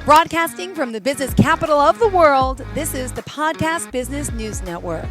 Broadcasting from the business capital of the world, this is the Podcast Business News Network.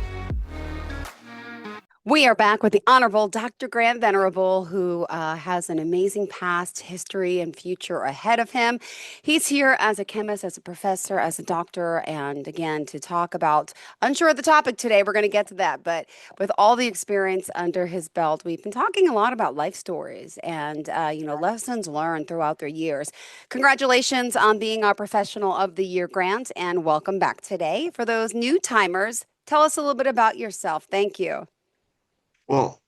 We are back with the Honorable Dr. Grant Venerable, who has an amazing past, history, and future ahead of him. He's here as a chemist, as a professor, as a doctor, and again, to talk about, unsure of the topic today, we're going to get to that, but with all the experience under his belt, we've been talking a lot about life stories and, lessons learned throughout their years. Congratulations on being our Professional of the Year, Grant, and welcome back today. For those new timers, tell us a little bit about yourself. Thank you. Well,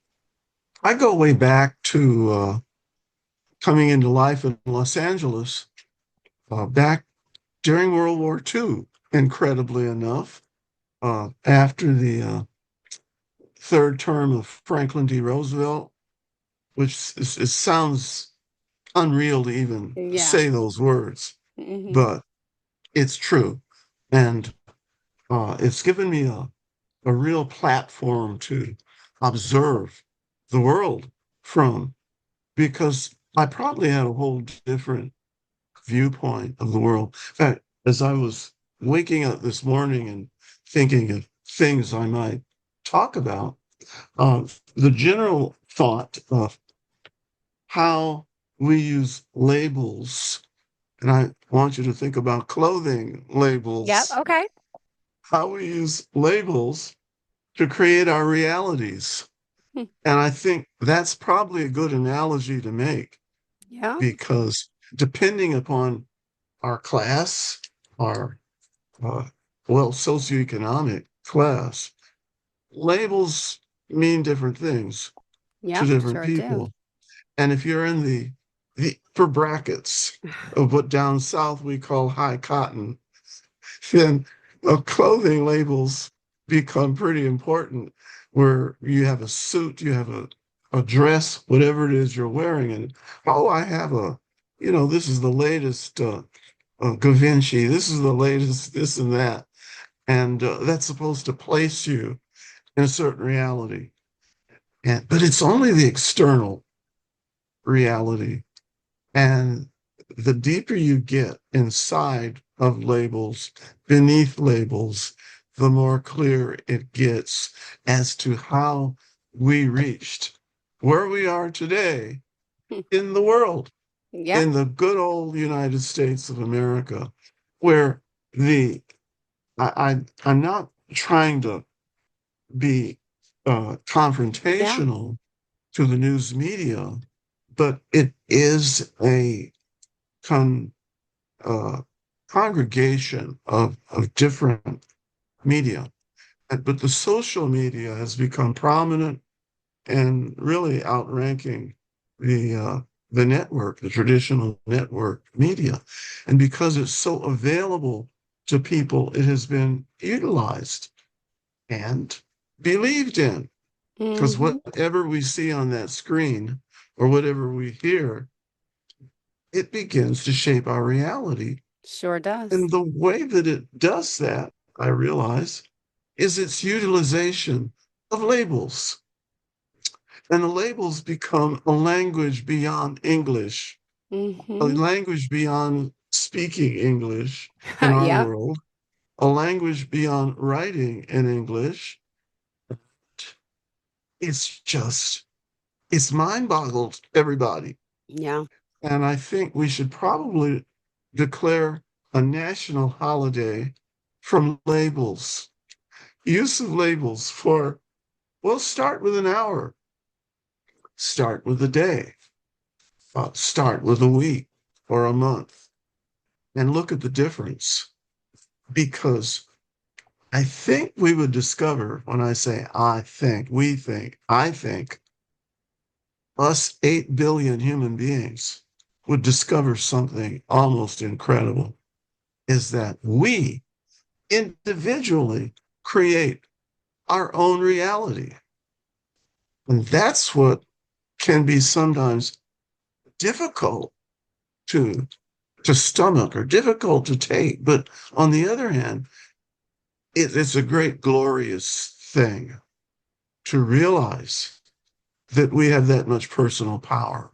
I go way back to coming into life in Los Angeles back during World War II, incredibly enough, after the third term of Franklin D. Roosevelt, which it sounds unreal to even say those words, but it's true. And it's given me a real platform to observe the world from, because I probably had a whole different viewpoint of the world. In fact, as I was waking up this morning and thinking of things I might talk about, the general thought of how we use labels, and I want you to think about clothing labels. Yep, okay. How we use labels to create our realities. And I think that's probably a good analogy to make. Yeah. Because depending upon our class, our socioeconomic class, labels mean different things to different people. Do. And if you're in the for brackets of what down south we call high cotton, then clothing labels become pretty important, where you have a suit, you have a dress, whatever it is you're wearing, and I have this is the latest Givenchy, this is the latest this and that, and that's supposed to place you in a certain reality, but it's only the external reality, and the deeper you get inside of labels, beneath labels, the more clear it gets as to how we reached where we are today in the world, in the good old United States of America, where I'm not trying to be confrontational to the news media, but it is a congregation of different media. But the social media has become prominent and really outranking the network, the traditional network media. And because it's so available to people, it has been utilized and believed in. Because whatever we see on that screen or whatever we hear, it begins to shape our reality. Sure does. And the way that it does that, I realize, is its utilization of labels. And the labels become a language beyond English, a language beyond speaking English in our world, a language beyond writing in English. It's mind-boggled everybody. Yeah. And I think we should probably declare a national holiday from labels. Use of labels we'll start with an hour, start with a day, start with a week or a month, and look at the difference. Because I think we would discover, when I say I think, we think, I think, us 8 billion human beings would discover something almost incredible, is that we individually create our own reality. And that's what can be sometimes difficult to stomach or difficult to take. But on the other hand, it's a great, glorious thing to realize that we have that much personal power.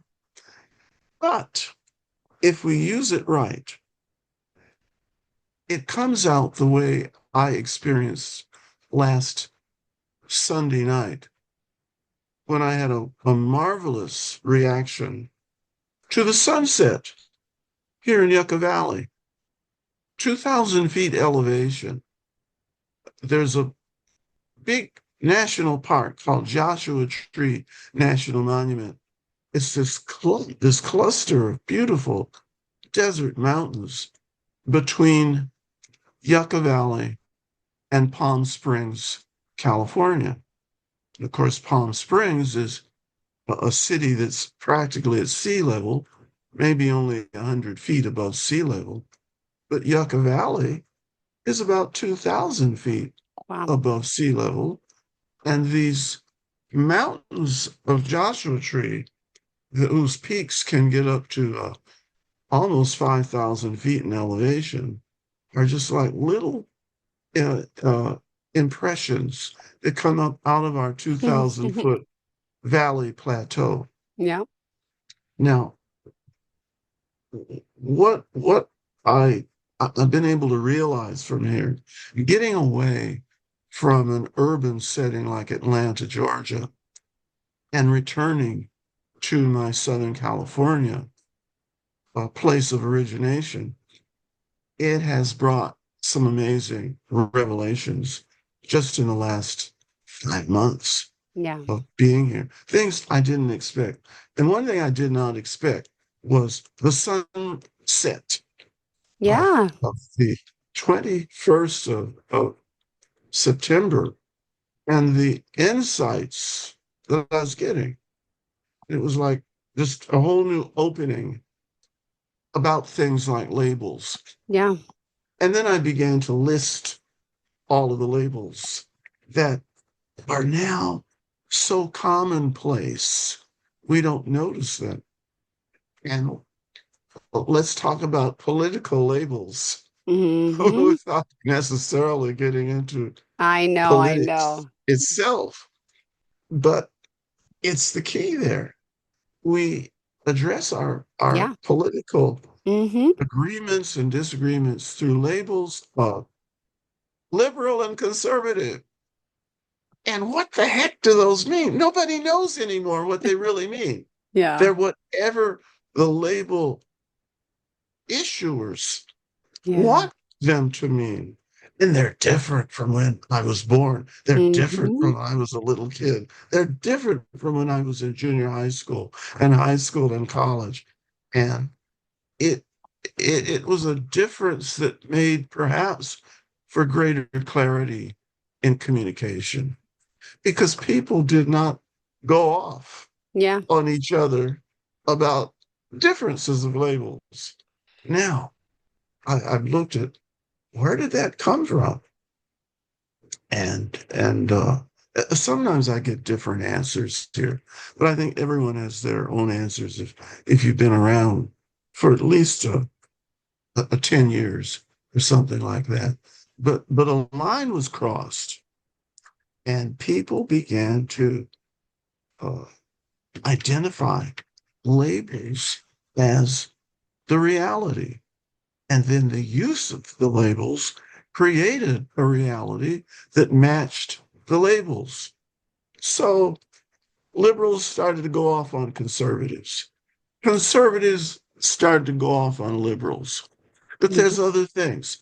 But if we use it right, it comes out the way I experienced last Sunday night when I had a marvelous reaction to the sunset here in Yucca Valley. 2,000 feet elevation. There's a big national park called Joshua Tree National Monument. It's this cluster of beautiful desert mountains between Yucca Valley and Palm Springs, California. And of course, Palm Springs is a city that's practically at sea level, maybe only 100 feet above sea level. But Yucca Valley is about 2,000 feet Wow. above sea level. And these mountains of Joshua Tree, whose peaks can get up to almost 5,000 feet in elevation, are just like little uh, uh, impressions that come up out of our 2,000-foot valley plateau. Yeah. Now, what I've been able to realize from here, getting away from an urban setting like Atlanta, Georgia, and returning to my Southern California place of origination, it has brought some amazing revelations just in the last 5 months Yeah. of being here. Things I didn't expect. And one thing I did not expect was the sunset Yeah. of the 21st of September and the insights that I was getting. It was like just a whole new opening about things like labels. Yeah. And then I began to list all of the labels that are now so commonplace. We don't notice them. And let's talk about political labels Hmm. without necessarily getting into I know. I politics know. itself. But it's the key there. We address our Yeah. political Hmm. agreements and disagreements through labels of liberal and conservative. And what the heck do those mean? Nobody knows anymore what they really mean. Yeah. They're whatever the label issuers Yeah. want them to mean. And they're different from when I was born. They're different Hmm. from when I was a little kid. They're different from when I was in junior high school and college. And it it was a difference that made perhaps for greater clarity in communication because people did not go off Yeah. on each other about differences of labels. Now, I've looked at where did that come from? And sometimes I get different answers here, but I think everyone has their own answers if you've been around for at least a 10 years or something like that. But a line was crossed and people began to uh, identify labels as the reality. And then the use of the labels created a reality that matched the labels. So liberals started to go off on conservatives. Conservatives started to go off on liberals. But Hmm. there's other things.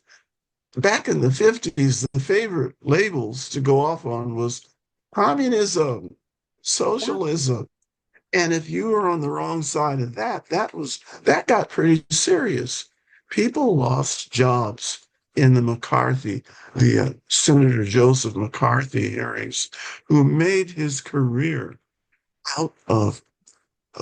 Back in the 50s, the favorite labels to go off on was communism, Yeah. socialism. And if you were on the wrong side of that, that got pretty serious. People lost jobs in the Senator Joseph McCarthy hearings, who made his career out of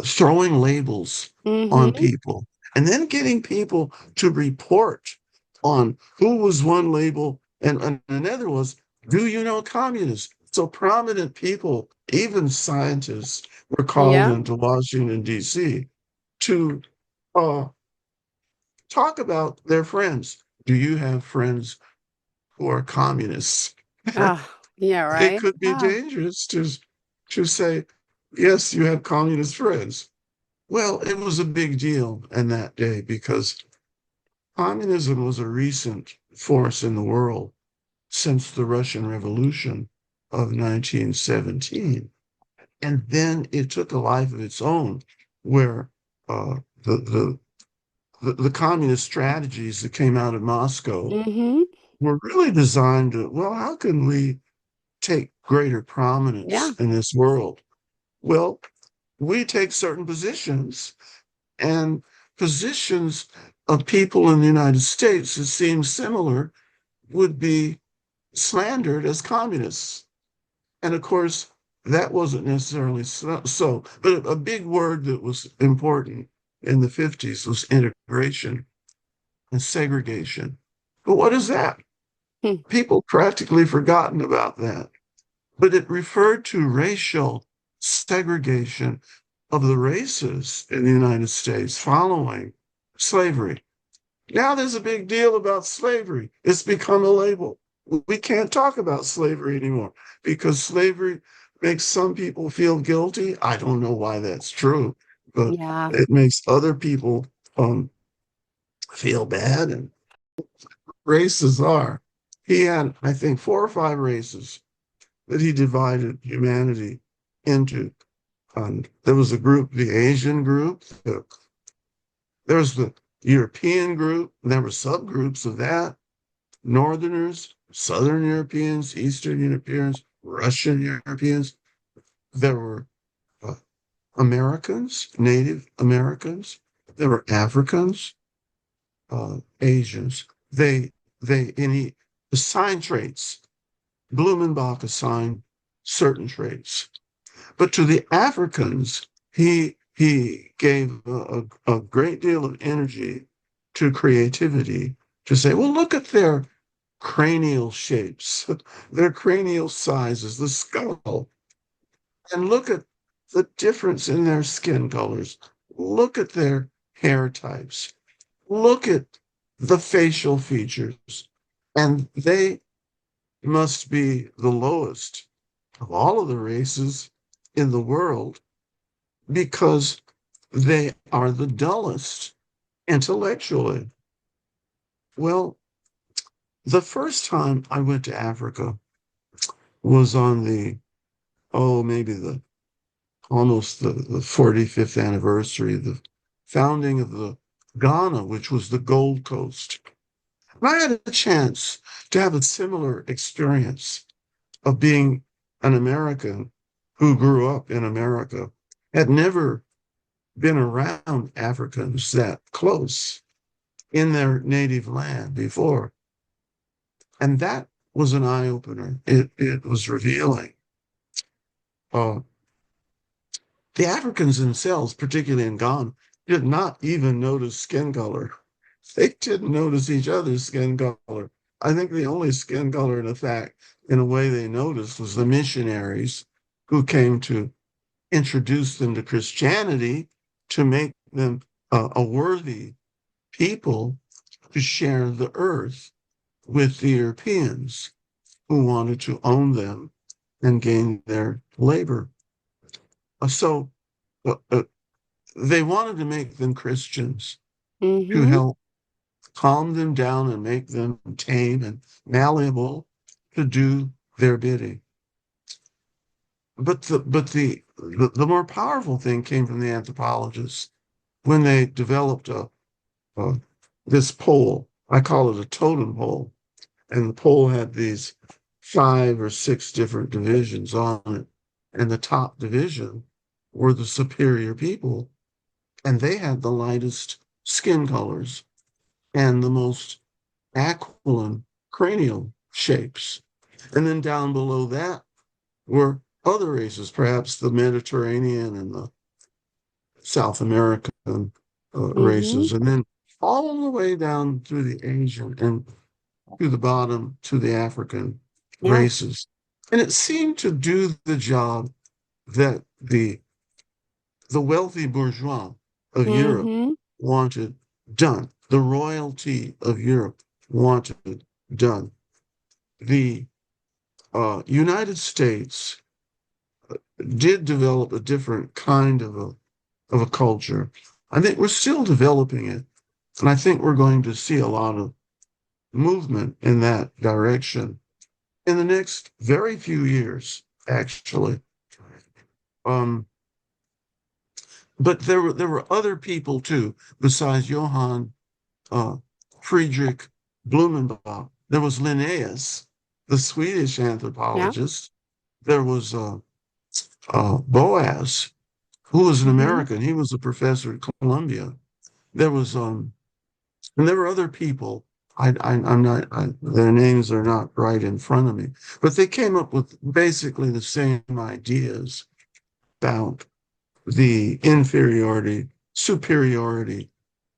throwing labels on Hmm. people and then getting people to report on who was one label and another was, do you know communists? So prominent people, even scientists, were called Yeah. into Washington, D.C. to uh, talk about their friends. Do you have friends who are communists? Yeah. It Right. could be Ah. dangerous to say, yes, you have communist friends. Well, it was a big deal in that day because communism was a recent force in the world since the Russian Revolution of 1917. And then it took a life of its own, where uh, the, the communist strategies that came out of Moscow Mm-hmm. were really designed to, well, how can we take greater Yeah. prominence in this world? Well, we take certain positions, and positions of people in the United States that seem similar would be slandered as communists. And of course, that wasn't necessarily so. But a big word that was important in the 50s was integration and segregation. But what is that? Hmm. People practically forgotten about that. But it referred to racial segregation of the races in the United States following slavery. Now there's a big deal about slavery. It's become a label. We can't talk about slavery anymore because slavery makes some people feel guilty. I don't know why that's true, but Yeah. it makes other people feel bad. And races are. He had, I think, 4 or 5 races that he divided humanity into. There was a group, the Asian group, there was the European group, and there were subgroups of that. Northerners, Southern Europeans, Eastern Europeans, Russian Europeans. There were uh, Americans, Native Americans. There were Africans, Asians. And he assigned traits. Blumenbach assigned certain traits, but to the Africans, he gave a great deal of energy to creativity to say, well, look at their cranial shapes, their cranial sizes, the skull, and look at the difference in their skin colors. Look at their hair types. Look at the facial features. And they must be the lowest of all of the races in the world because they are the dullest intellectually. Well, the first time I went to Africa was on maybe almost the 45th anniversary of the founding of the Ghana, which was the Gold Coast. And I had a chance to have a similar experience of being an American who grew up in America, had never been around Africans that close in their native land before. And that was an eye opener. It was revealing. Uh, the Africans themselves, particularly in Ghana, did not even notice skin color. They didn't notice each other's skin color. I think the only skin color, in a way they noticed was the missionaries who came to introduce them to Christianity to make them a worthy people to share the earth with the Europeans who wanted to own them and gain their labor. So they wanted to make them Christians to Mm-hmm. help calm them down and make them tame and malleable to do their bidding. But the more powerful thing came from the anthropologists when they developed uh, this pole. I call it a totem pole, and the pole had these 5 or 6 different divisions on it, and the top division were the superior people, and they had the lightest skin colors and the most aquiline cranial shapes. And then down below that were other races, perhaps the Mediterranean and the South American Mm-hmm. races, and then all the way down through the Asian and to the bottom to the African Yeah. races. And it seemed to do the job that the wealthy bourgeois of Europe Mm-hmm. wanted done, the royalty of Europe wanted done. The United States did develop a different kind of a culture. I think we're still developing it. And I think we're going to see a lot of movement in that direction in the next very few years, actually. Um, but there were other people too, besides Johann uh, Friedrich Blumenbach. There was Linnaeus, the Swedish Yeah. anthropologist. There was Boas, who was an Mm-hmm. American. He was a professor at Columbia. There was and there were other people. I'm not. Their names are not right in front of me, but they came up with basically the same ideas about the inferiority, superiority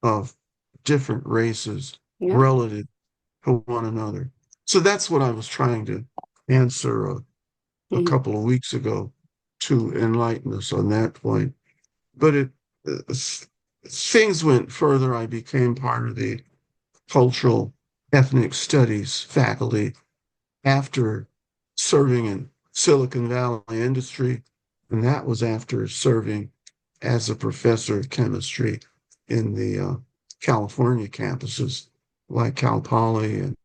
of different races Yeah. relative to one another. So that's what I was trying to answer a Mm-hmm. couple of weeks ago to enlighten us on that point. But things went further. I became part of the cultural ethnic studies faculty after serving in Silicon Valley industry, and that was after serving as a professor of chemistry in the California campuses like Cal Poly and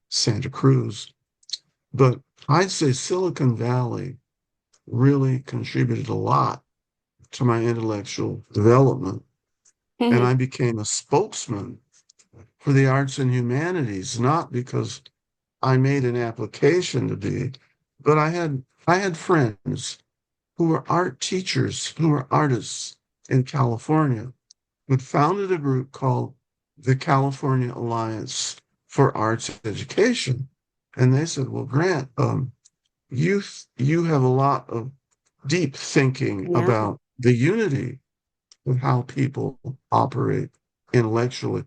Santa Cruz. But I'd say Silicon Valley really contributed a lot to my intellectual development, and Mm-hmm. I became a spokesman for the arts and humanities, not because I made an application to be, but I had friends who were art teachers, who were artists in California, who founded a group called the California Alliance for Arts Education. And they said, well, Grant, you have a lot of deep thinking Yeah. about the unity of how people operate intellectually.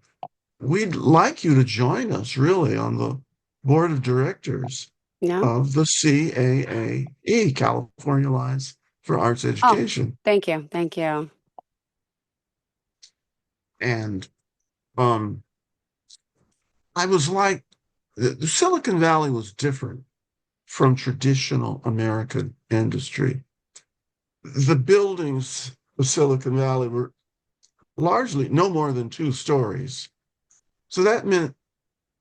We'd like you to join us really on the board of directors Yeah. of the CAAE, California Alliance for Arts Oh, Education. thank you. Thank you. And um, I was like, the Silicon Valley was different from traditional American industry. The buildings of Silicon Valley were largely no more than 2 stories. So that meant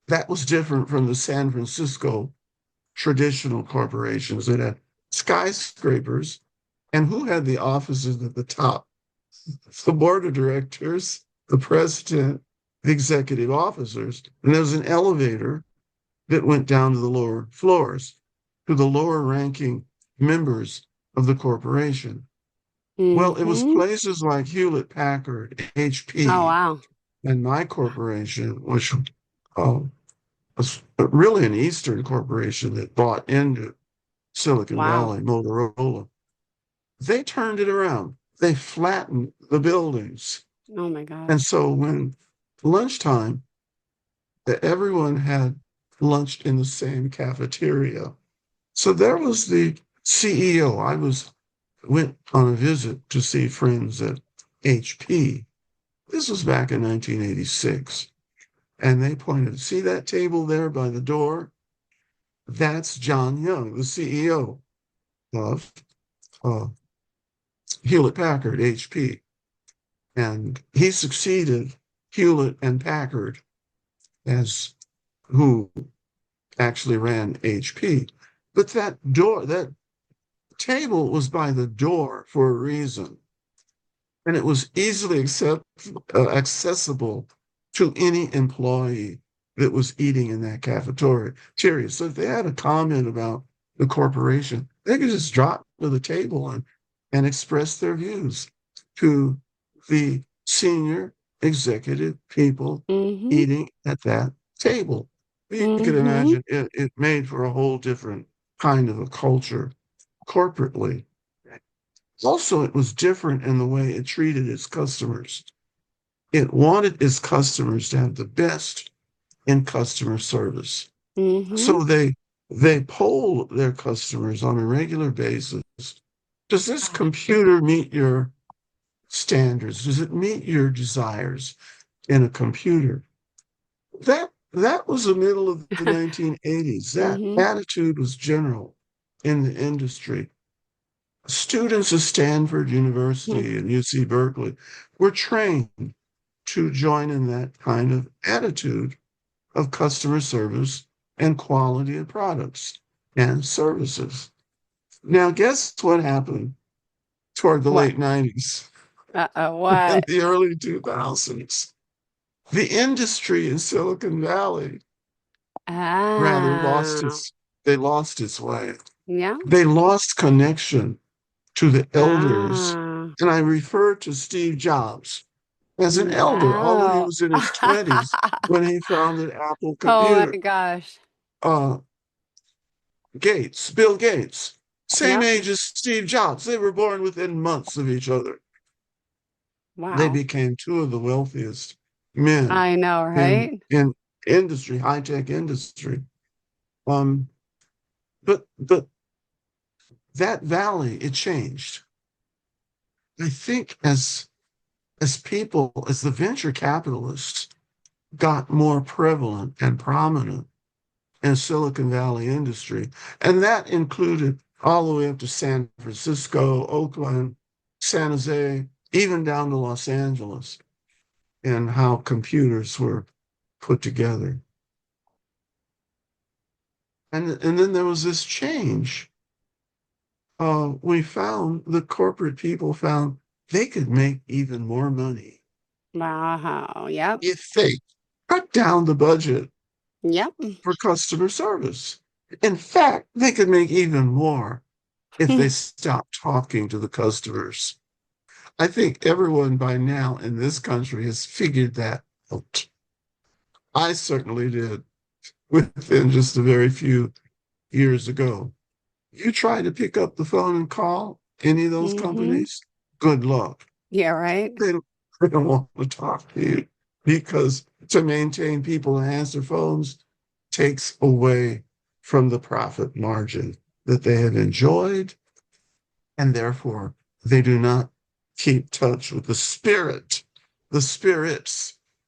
that was different from the San Francisco traditional corporations that had skyscrapers. And who had the offices at the top? The board of directors, the president, the executive officers. And there was an elevator that went down to the lower floors, to the lower ranking members of the corporation. Well, it was Mm-hmm. places like Hewlett Packard, Oh, HP, wow. and my corporation, which was really an Eastern corporation that bought into Silicon Wow. Valley, Motorola. They turned it around. They flattened the buildings. Oh my And gosh. so when lunchtime, everyone had lunch in the same cafeteria. So there was the CEO. Went on a visit to see friends at HP. This was back in 1986. And they pointed, see that table there by the door? That's John Young, the CEO of uh, Hewlett Packard, HP. And he succeeded Hewlett and Packard as who actually ran HP. But that table was by the door for a reason. And it was easily accessible to any employee that was eating in that cafeteria. So if they had a comment about the corporation, they could just drop to the table and express their views to the senior executive people Mm-hmm. eating at that table. You could Mm-hmm. imagine it made for a whole different kind of a culture corporately. Also, it was different in the way it treated its customers. It wanted its customers to have the best in customer service. Mm-hmm. So they poll their customers on a regular basis. Does this computer meet your standards? Does it meet your desires in a computer? That was the middle of the 1980s. That Mm-hmm. attitude was general in the industry. Students at Stanford University and UC Berkeley were trained to join in that kind of attitude. of customer service and quality of products and services. Now, guess what happened toward the What? late 90s and What? the early 2000s? The industry in Silicon Valley rather Ah, they lost its way. yeah. They lost connection to the elders. Ah, And I refer to Steve Jobs as an elder, although he wow. was in his 20s when he founded Apple Oh Computer. my gosh. Uh, Bill Gates, same Yep. age as Steve Jobs. They were born within months of each other. They Wow. became two of the wealthiest men I know, in right? industry, high tech industry. Um, but that valley, it changed. I think as people, as the venture capitalists got more prevalent and prominent in Silicon Valley industry, and that included all the way up to San Francisco, Oakland, San Jose, even down to Los Angeles, and how computers were put together. And then there was this change. The corporate people found they could make even more money Wow. Yep. if they cut down the budget Yep. for customer service. In fact, they could make even more if they stopped talking to the customers. I think everyone by now in this country has figured that out. I certainly did within just a very few years ago. You try to pick up the phone and call any of those Mm-hmm. companies, good luck. Yeah, right. They don't want to talk to you because to maintain people to answer phones takes away from the profit margin that they have enjoyed, and therefore they do not keep touch with the spirits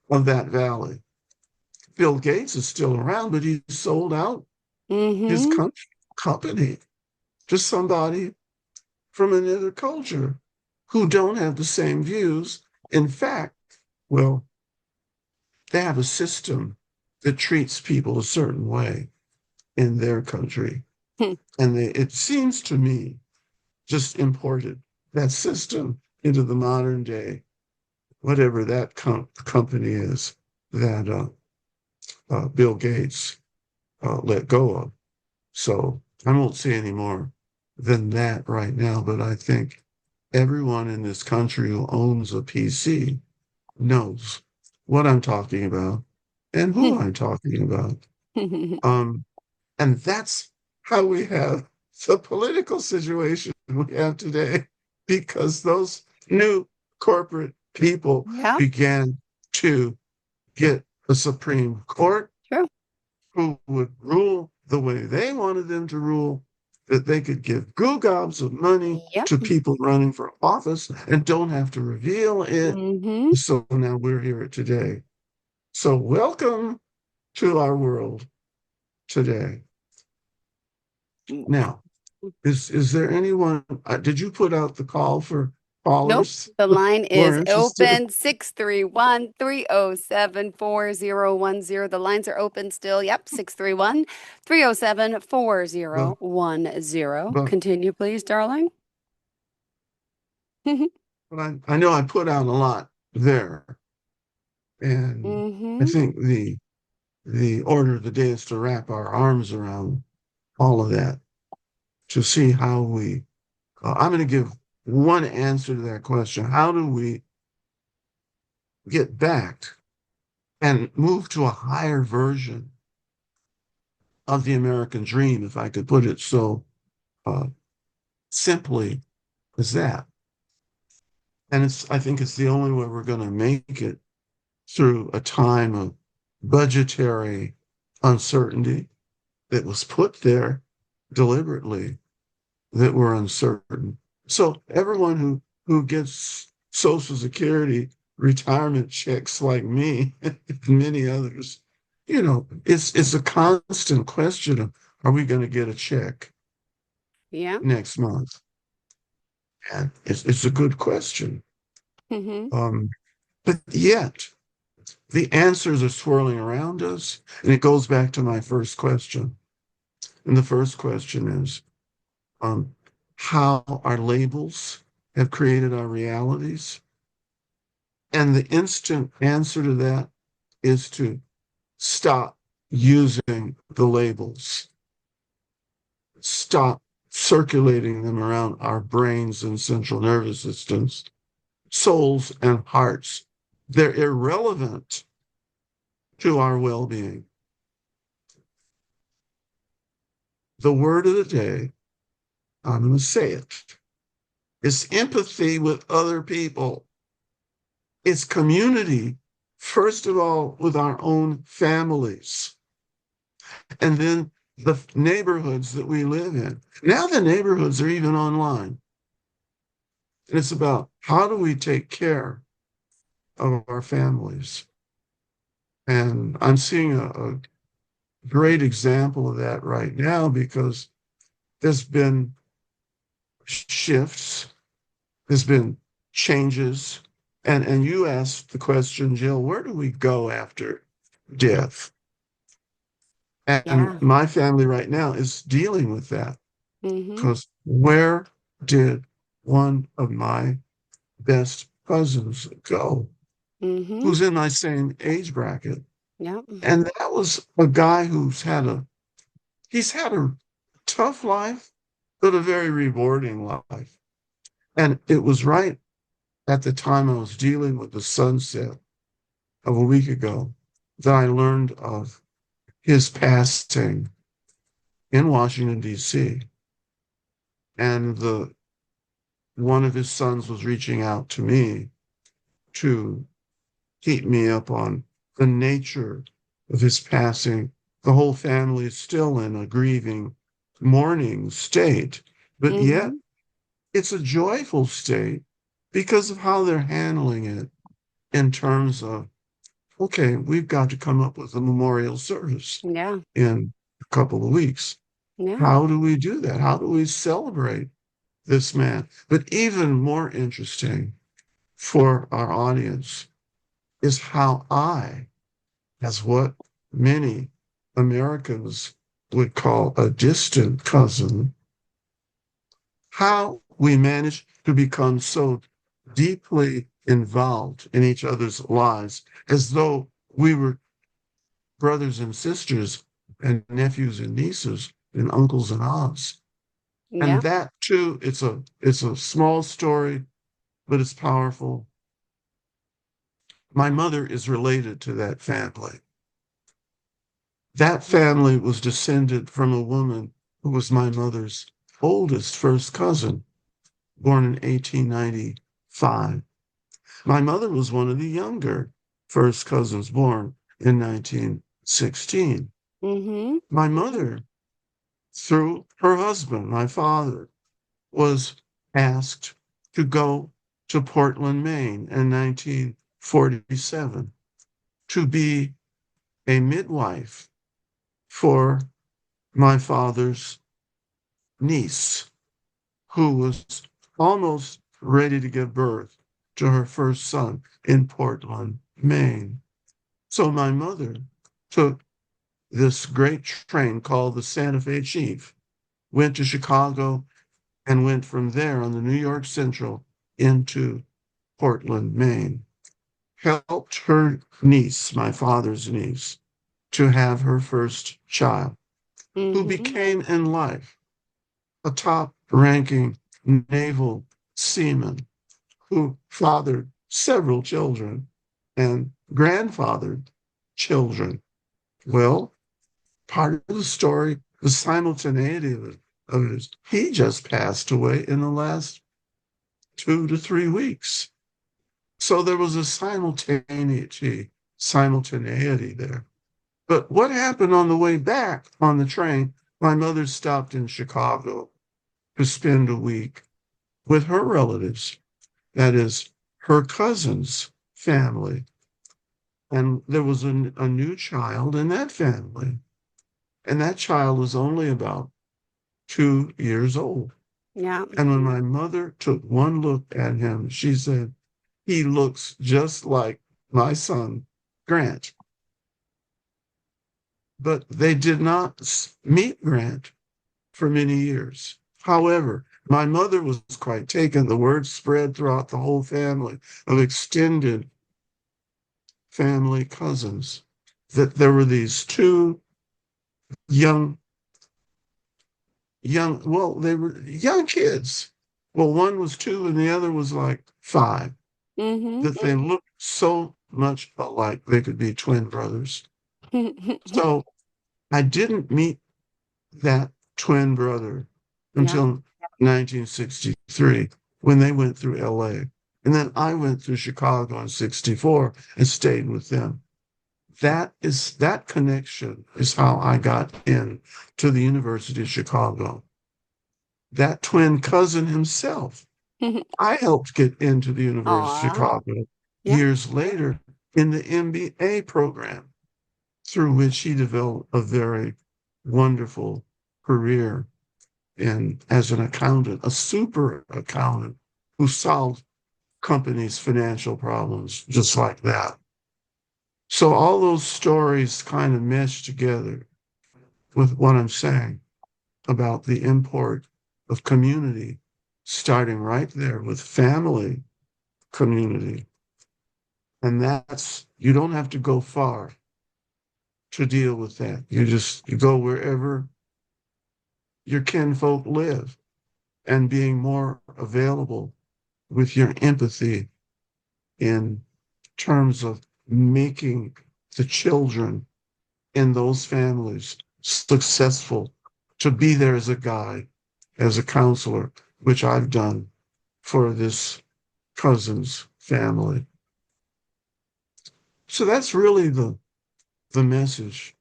of that valley. Bill Gates is still around, but he sold out his Mm-hmm. company to somebody from another culture who don't have the same views. In fact, well, they have a system that treats people a certain way in their country. And it seems to me just imported that system into the modern day, whatever that company is that Bill Gates let go of. So I won't say any more than that right now, but I think everyone in this country who owns a PC knows what I'm talking about and who I'm talking about. Um, and that's how we have the political situation we have today, because those new corporate people Yeah, began to get a Supreme Court true. who would rule the way they wanted them to rule, that they could give gobs of money Yep. to people running for office and don't have to reveal it. Mm-hmm. So now we're here today. So welcome to our world today. Now, is there anyone? Did you put out the call for Nope. callers The line who are is interested? open 631-307-4010. The lines are open still. Yep, 631-307-4010. But, Continue, please, darling. but I know I put out a lot there, and I Mm-hmm. think the order of the day is to wrap our arms around all of that to see how we. I'm going to give one answer to that question. How do we get back and move to a higher version of the American dream, if I could put it so uh, simply as that? And I think it's the only way we're going to make it through a time of budgetary uncertainty that was put there deliberately, that we're uncertain. So everyone who gets Social Security retirement checks like me and many others, it's a constant question of, are we going to get a check Yeah. next month? And it's a good question. Mm-hmm. Um, but yet the answers are swirling around us. And it goes back to my first question. And the first question is how our labels have created our realities. And the instant answer to that is to stop using the labels, stop circulating them around our brains and central nervous systems, souls and hearts. They're irrelevant to our well-being. The word of the day, I'm going to say it, is empathy with other people. It's community, first of all, with our own families, and then the neighborhoods that we live in. Now the neighborhoods are even online. And it's about how do we take care of our families? And I'm seeing a great example of that right now because there's been shifts, there's been changes. And you asked the question, Jill, where do we go after death? And Yeah. my family right now is dealing with that Mm-hmm. because where did one of my best cousins go Mm-hmm. who's in my same age bracket? Yep. And that was a guy he's had a tough life, but a very rewarding life. And it was right at the time I was dealing with the sunset of a week ago that I learned of his passing in Washington, D.C. And one of his sons was reaching out to me to keep me up on the nature of his passing. The whole family is still in a grieving, mourning state, but yet Mm-hmm. it's a joyful state because of how they're handling it in terms of, okay, we've got to come up with a memorial service Yeah. in a couple of weeks. Yeah. How do we do that? How do we celebrate this man? But even more interesting for our audience is how I, as what many Americans would call a distant cousin, how we managed to become so deeply involved in each other's lives as though we were brothers and sisters and nephews and nieces and uncles and aunts. And Yeah. that too, it's a small story, but it's powerful. My mother is related to that family. That family was descended from a woman who was my mother's oldest first cousin, born in 1895. My mother was one of the younger first cousins born in 1916. Mm-hmm. My mother, through her husband, my father, was asked to go to Portland, Maine in 1947 to be a midwife for my father's niece, who was almost ready to give birth to her first son in Portland, Maine. So my mother took this great train called the Santa Fe Chief, went to Chicago, and went from there on the New York Central into Portland, Maine. Helped her niece, my father's niece, to have her first child, who Mm-hmm. became in life a top ranking naval seaman who fathered several children and grandfathered children. Well, part of the story, the simultaneity of it is he just passed away in the last 2 to 3 weeks. So there was a simultaneity there. But what happened on the way back on the train? My mother stopped in Chicago to spend a week with her relatives, that is, her cousin's family. And there was a new child in that family. And that child was only about 2 years old. Yeah. And when my mother took one look at him, she said, he looks just like my son Grant, but they did not meet Grant for many years. However, my mother was quite taken. The word spread throughout the whole family of extended family cousins that there were these two young, well, they were young kids. Well, one was 2 and the other was like 5, Mm-hmm. that they looked so much alike they could be twin brothers. So I didn't meet that twin brother Yeah. until 1963 when they went through LA. And then I went through Chicago in 64 and stayed with them. That connection is how I got in to the University of Chicago. That twin cousin himself, I helped get into the University of Aw. Chicago Yeah. years later in the MBA program, through which he developed a very wonderful career as an accountant, a super accountant who solved companies' financial problems just like that. So all those stories kind of mesh together with what I'm saying about the import of community, starting right there with family community. And you don't have to go far to deal with that. You go wherever your kinfolk live, and being more available with your empathy in terms of making the children in those families successful, to be there as a guide, as a counselor, which I've done for this cousin's family. So that's really the message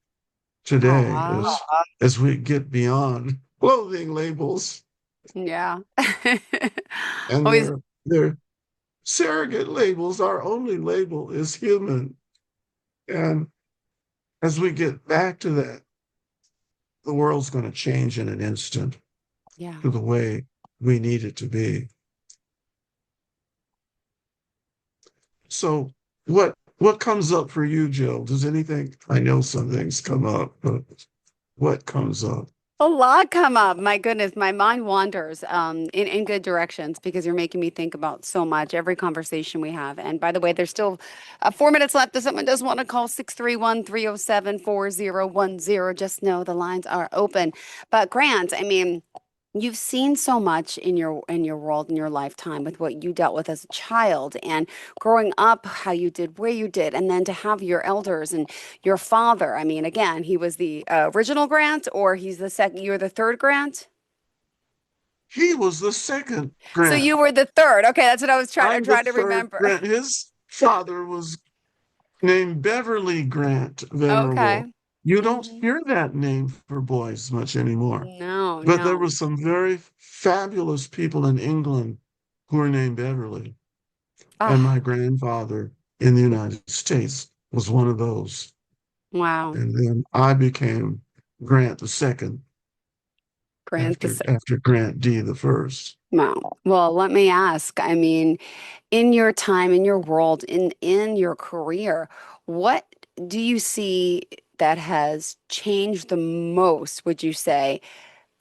today, Aw. as we get beyond clothing labels Yeah. and Always. their surrogate labels. Our only label is human. And as we get back to that, the world's going to change in an instant Yeah. to the way we need it to be. So what comes up for you, Jill? Does anything, I know some things come up, but what comes up? A lot come up. My goodness, my mind wanders in good directions because you're making me think about so much every conversation we have. And by the way, there's still 4 minutes left. If someone does want to call 631-307-4010, just know the lines are open. But Grant, I mean, you've seen so much in your world in your lifetime with what you dealt with as a child and growing up, how you did where you did, and then to have your elders and your father. I mean, again, he was the original Grant, or he's the second. You're the third Grant. He was the second So Grant. you were the third. Okay, that's what I was trying. I'm I'm the trying to third remember. Grant. His father was named Beverly Grant Okay. Venerable. You don't Hmm. hear that name for boys much anymore. No, But there were no. some very fabulous people in England who were named Beverly. And Ah, my grandfather in the United States was one of those. wow. And then I became Grant the second Grant the. after Grant D the first. Wow. Well, let me ask. I mean, in your time, in your world, in your career, what do you see that has changed the most, would you say,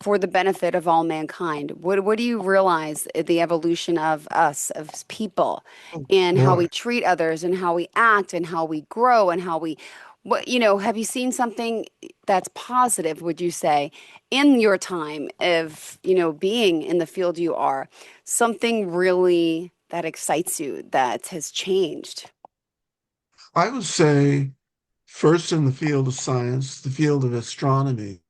for the benefit of all mankind? What do you realize the evolution of us, of people, Oh in how we boy. treat others and how we act and how we grow and how we, have you seen something that's positive, would you say, in your time of, being in the field you are, something really that excites you that has changed? I would say first in the field of science, the field of astronomy,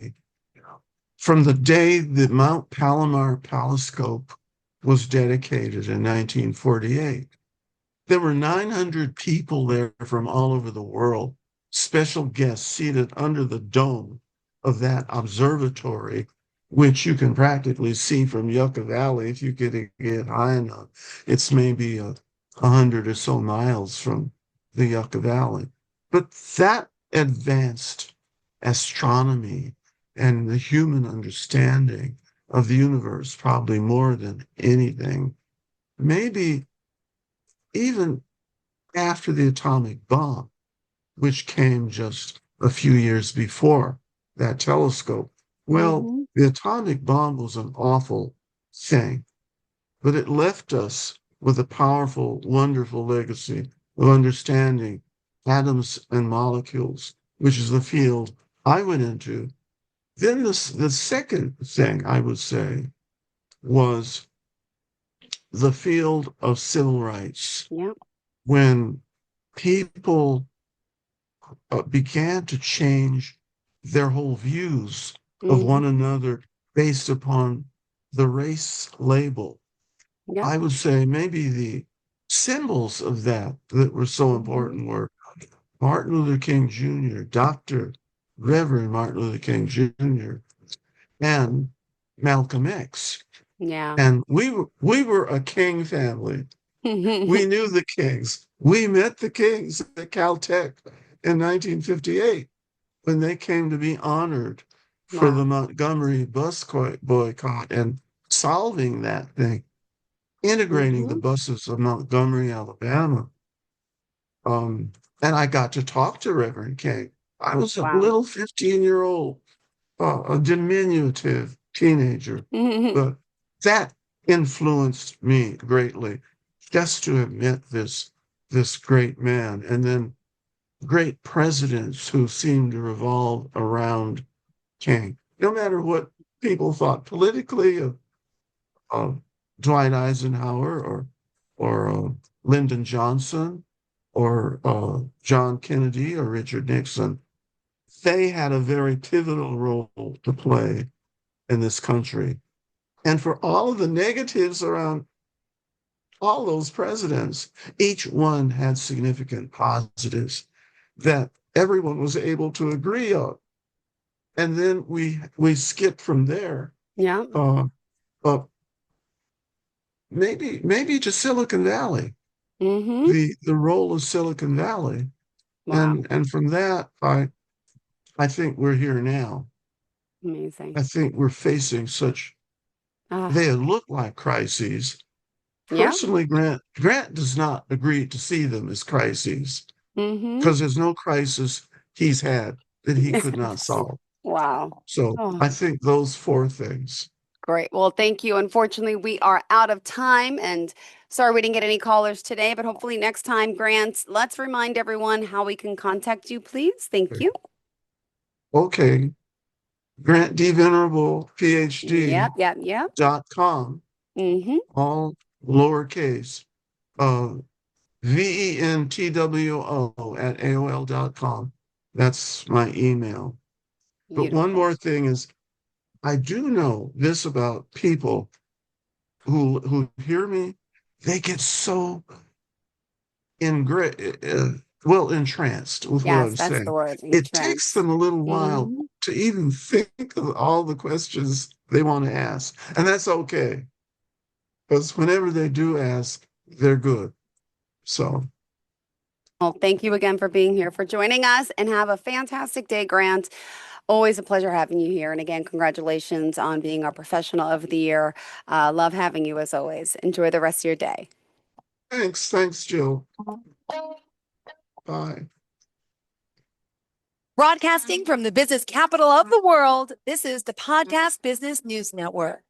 from the day the Mount Palomar telescope was dedicated in 1948. There were 900 people there from all over the world, special guests seated under the dome of that observatory, which you can practically see from Yucca Valley if you get high enough. It's maybe 100 or so miles from the Yucca Valley. But that advanced astronomy and the human understanding of the universe, probably more than anything, maybe even after the atomic bomb, which came just a few years before that telescope. Well, Mm-hmm. the atomic bomb was an awful thing, but it left us with a powerful, wonderful legacy of understanding atoms and molecules, which is the field I went into. Then the second thing I would say was the field of civil rights. Yeah. When people began to change their whole views of one Mm-hmm. another based upon the race label, Yeah. I would say maybe the symbols of that that were so Mm-hmm. important were Martin Luther King Jr., Dr. Reverend Martin Luther King Jr., and Malcolm X. Yeah. And we were a King family. We knew the Kings. We met the Kings at Caltech in 1958 when they came to be honored for the Wow. Montgomery bus boycott and solving that thing, integrating the Mm-hmm. buses of Montgomery, Alabama. Um, and I got to talk to Reverend King. I was a Wow. little 15-year-old, a diminutive teenager, Mm-hmm. but that influenced me greatly just to have met this great man, and then great presidents who seemed to revolve around King. No matter what people thought politically of Dwight Eisenhower or Lyndon Johnson or John Kennedy or Richard Nixon, they had a very pivotal role to play in this country. And for all of the negatives around all those presidents, each one had significant positives that everyone was able to agree on. And then we skip from there, Yeah. uh, uh, maybe to Silicon Valley, Mm-hmm. the role of Silicon Valley, Wow. and from that I think we're here now. Amazing. I think we're facing such they Ah. look like crises. Yeah. Personally, Grant does not agree to see them as crises Mm-hmm. because there's no crisis he's had that he could not solve. Wow. So Oh, I think those four things. great. Well, thank you. Unfortunately, we are out of time, and sorry we didn't get any callers today, but hopefully next time, Grant, let's remind everyone how we can contact you, please. Thank you. Okay, Grant D. Venerable, Yep, PhD yep, yep. .com, Mm-hmm. all lowercase, uh, VENTWO at AOL.com. That's my email. But one Beautiful. more thing is, I do know this about people who hear me. They get so entranced with what Yes, I'm that's the saying. word, It takes entranced. them a little while Mm-hmm. to even think of all the questions they want to ask. And that's okay, because whenever they do ask, they're good. So Well, thank you again for being here, for joining us, and have a fantastic day, Grant. Always a pleasure having you here. And again, congratulations on being our professional of the year. Love having you as always. Enjoy the rest of your day. thanks, Jill. Bye. Broadcasting from the business capital of the world, this is the Podcast Business News Network.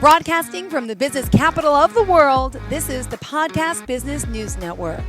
Broadcasting from the business capital of the world, this is the Podcast Business News Network.